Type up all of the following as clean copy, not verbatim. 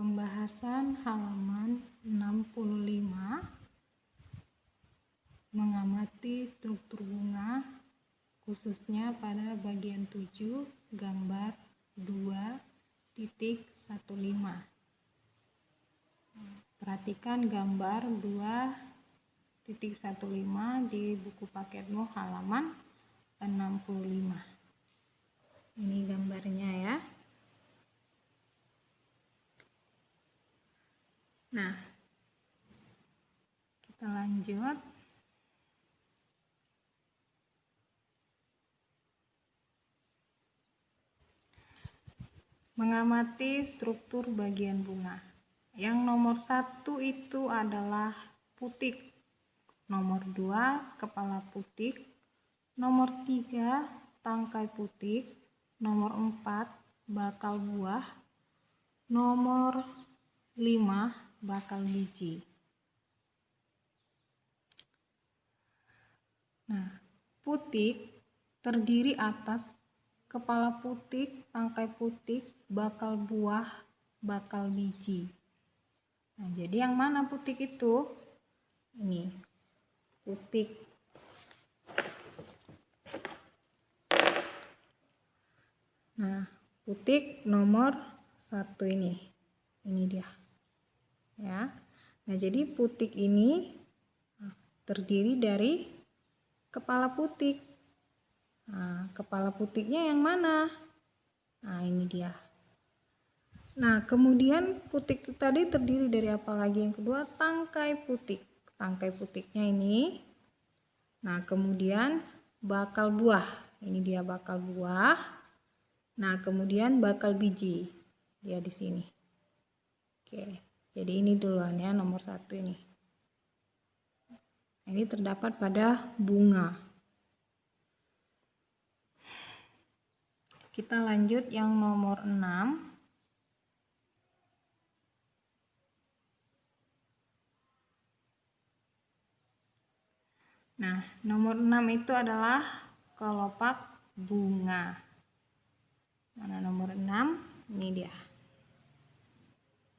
Pembahasan halaman 65, mengamati struktur bunga khususnya pada bagian 7 gambar 2.15. Perhatikan gambar 2.15 di buku paketmu halaman 65. Ini gambarnya ya. Nah, kita lanjut. Mengamati struktur bagian bunga. Yang nomor 1 itu adalah putik. Nomor 2 kepala putik. Nomor 3 tangkai putik. Nomor 4 bakal buah. Nomor 5 bakal biji. Nah, putik terdiri atas kepala putik, tangkai putik, bakal buah, bakal biji. Nah, jadi yang mana putik itu? Ini, putik. Nah, putik nomor 1 ini. Ini dia. Ya. Nah, jadi putik ini terdiri dari kepala putik. Nah, kepala putiknya yang mana? Nah, ini dia. Nah, kemudian putik tadi terdiri dari apa lagi? Yang kedua, tangkai putik. Tangkai putiknya ini. Nah, kemudian bakal buah. Ini dia bakal buah. Nah, kemudian bakal biji. Dia di sini. Oke, jadi ini duluan ya, nomor 1 ini. Ini terdapat pada bunga. Kita lanjut yang nomor 6. Nah, nomor 6 itu adalah kelopak bunga. Mana nomor 6? Ini dia.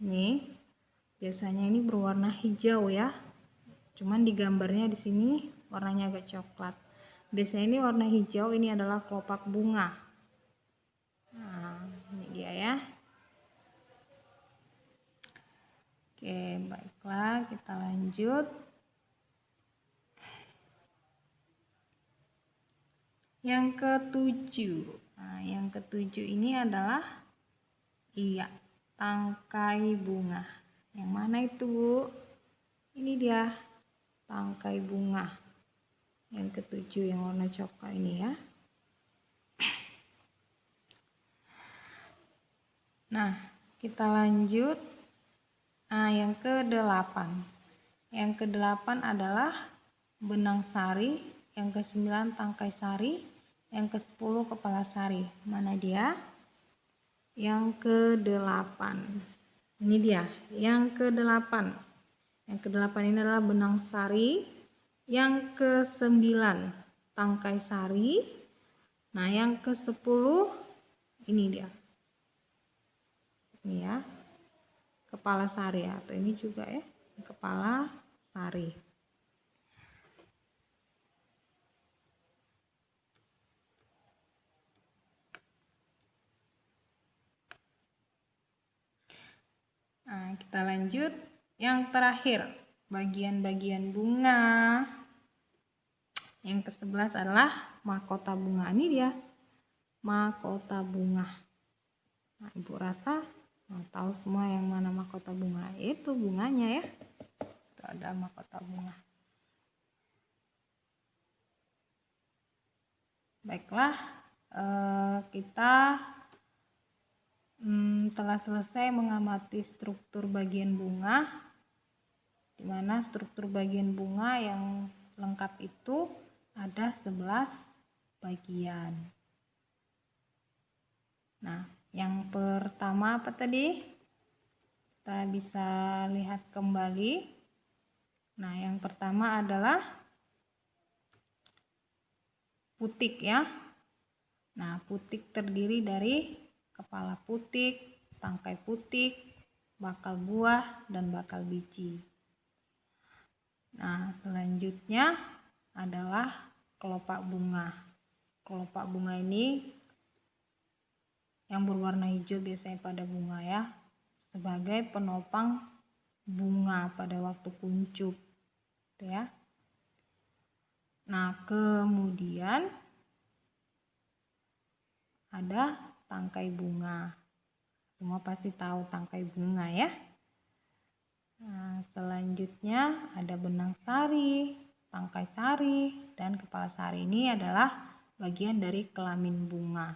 Ini biasanya ini berwarna hijau ya. Cuman di gambarnya di sini warnanya agak coklat. Biasanya ini warna hijau, ini adalah kelopak bunga. Nah, ini dia ya. Oke, baiklah, kita lanjut. Yang ke-7. Nah, yang ke-7 ini adalah tangkai bunga. Yang mana itu, Bu? Ini dia, tangkai bunga. Yang ke-7 yang warna coklat ini ya. Nah, kita lanjut. Nah, yang ke-8. Yang ke-8 adalah benang sari, yang ke-9 tangkai sari, yang ke-10 kepala sari. Mana dia? Yang ke-8. Ini dia, yang ke-8. Yang ke-8 ini adalah benang sari, yang ke-9 tangkai sari. Nah, yang ke-10 ini dia. Ini ya. Kepala sari atau ini juga ya, kepala sari. Nah, kita lanjut yang terakhir, bagian-bagian bunga. Yang ke-11 adalah mahkota bunga. Ini dia, mahkota bunga. Nah, Ibu rasa tahu semua yang mana mahkota bunga. Itu bunganya ya. Itu ada mahkota bunga. Baiklah, kita telah selesai mengamati struktur bagian bunga, di mana struktur bagian bunga yang lengkap itu ada 11 bagian. Nah, yang pertama apa tadi? Kita bisa lihat kembali. Nah, yang pertama adalah putik ya. Nah, putik terdiri dari kepala putik, tangkai putik, bakal buah, dan bakal biji. Nah, selanjutnya adalah kelopak bunga. Kelopak bunga ini yang berwarna hijau biasanya pada bunga ya, sebagai penopang bunga pada waktu kuncup, gitu ya. Nah, kemudian ada tangkai bunga. Semua pasti tahu tangkai bunga ya. Nah, selanjutnya ada benang sari, tangkai sari, dan kepala sari. Ini adalah bagian dari kelamin bunga.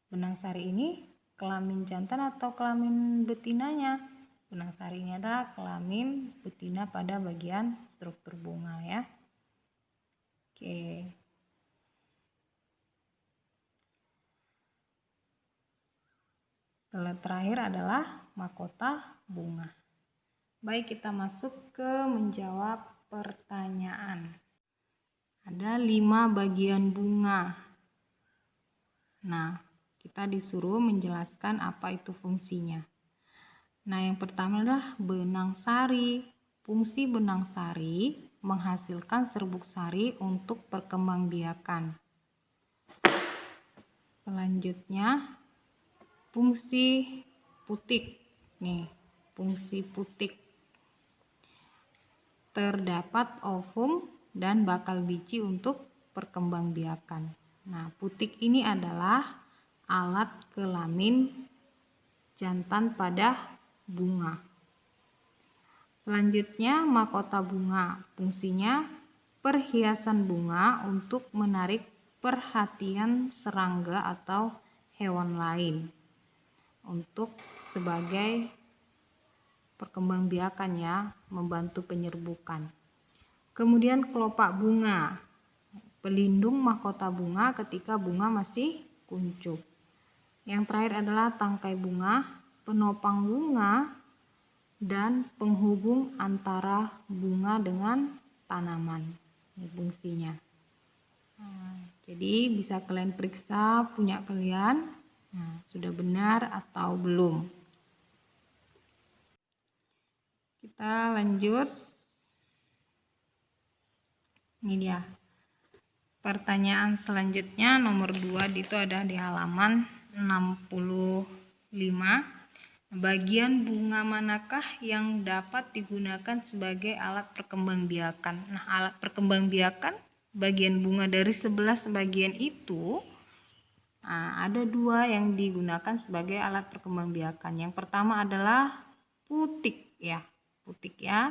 Benang sari ini kelamin jantan atau kelamin betinanya? Benang sari ini adalah kelamin betina pada bagian struktur bunga ya. Oke. Terakhir adalah mahkota bunga. Baik, kita masuk ke menjawab pertanyaan. Ada 5 bagian bunga. Nah, kita disuruh menjelaskan apa itu fungsinya. Nah, yang pertama adalah benang sari. Fungsi benang sari menghasilkan serbuk sari untuk perkembangbiakan. Selanjutnya, fungsi putik. Nih, fungsi putik. Terdapat ovum dan bakal biji untuk perkembangbiakan. Nah, putik ini adalah alat kelamin jantan pada bunga. Selanjutnya, mahkota bunga. Fungsinya perhiasan bunga untuk menarik perhatian serangga atau hewan lain untuk sebagai perkembangbiakan ya, membantu penyerbukan. Kemudian kelopak bunga, pelindung mahkota bunga ketika bunga masih kuncup. Yang terakhir adalah tangkai bunga, penopang bunga, dan penghubung antara bunga dengan tanaman. Ini fungsinya. Nah, jadi bisa kalian periksa punya kalian, nah, sudah benar atau belum. Kita lanjut. Ini dia. Pertanyaan selanjutnya nomor 2 itu ada di halaman 65. Bagian bunga manakah yang dapat digunakan sebagai alat perkembangbiakan? Nah, alat perkembangbiakan bagian bunga dari 11 bagian itu, nah, ada 2 yang digunakan sebagai alat perkembangbiakan. Yang pertama adalah putik ya. Putik ya.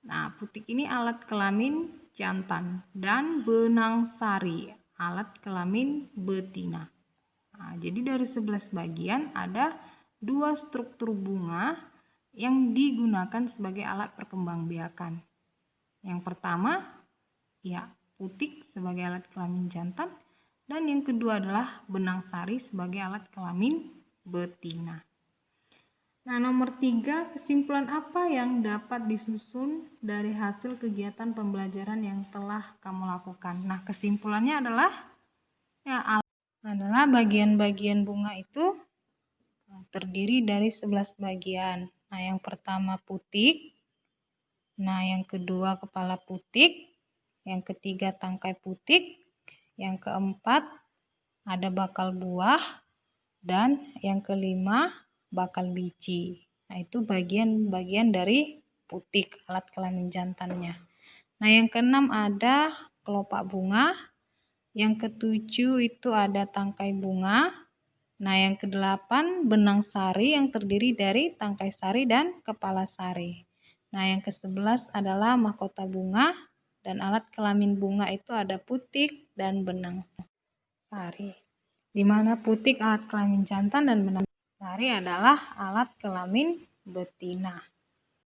Nah, putik ini alat kelamin jantan dan benang sari alat kelamin betina. Nah, jadi dari 11 bagian ada 2 struktur bunga yang digunakan sebagai alat perkembangbiakan. Yang pertama ya putik sebagai alat kelamin jantan, dan yang kedua adalah benang sari sebagai alat kelamin betina. Nah, nomor 3, kesimpulan apa yang dapat disusun dari hasil kegiatan pembelajaran yang telah kamu lakukan? Nah, kesimpulannya adalah bagian-bagian bunga itu terdiri dari 11 bagian. Nah, yang pertama putik, nah yang kedua kepala putik, yang ketiga tangkai putik, yang keempat ada bakal buah, dan yang kelima bakal biji. Nah, itu bagian-bagian dari putik, alat kelamin jantannya. Nah, yang keenam ada kelopak bunga, yang ketujuh itu ada tangkai bunga. Nah, yang kedelapan benang sari yang terdiri dari tangkai sari dan kepala sari. Nah, yang ke-11 adalah mahkota bunga, dan alat kelamin bunga itu ada putik dan benang sari. Di mana putik alat kelamin jantan dan benang sari adalah alat kelamin betina.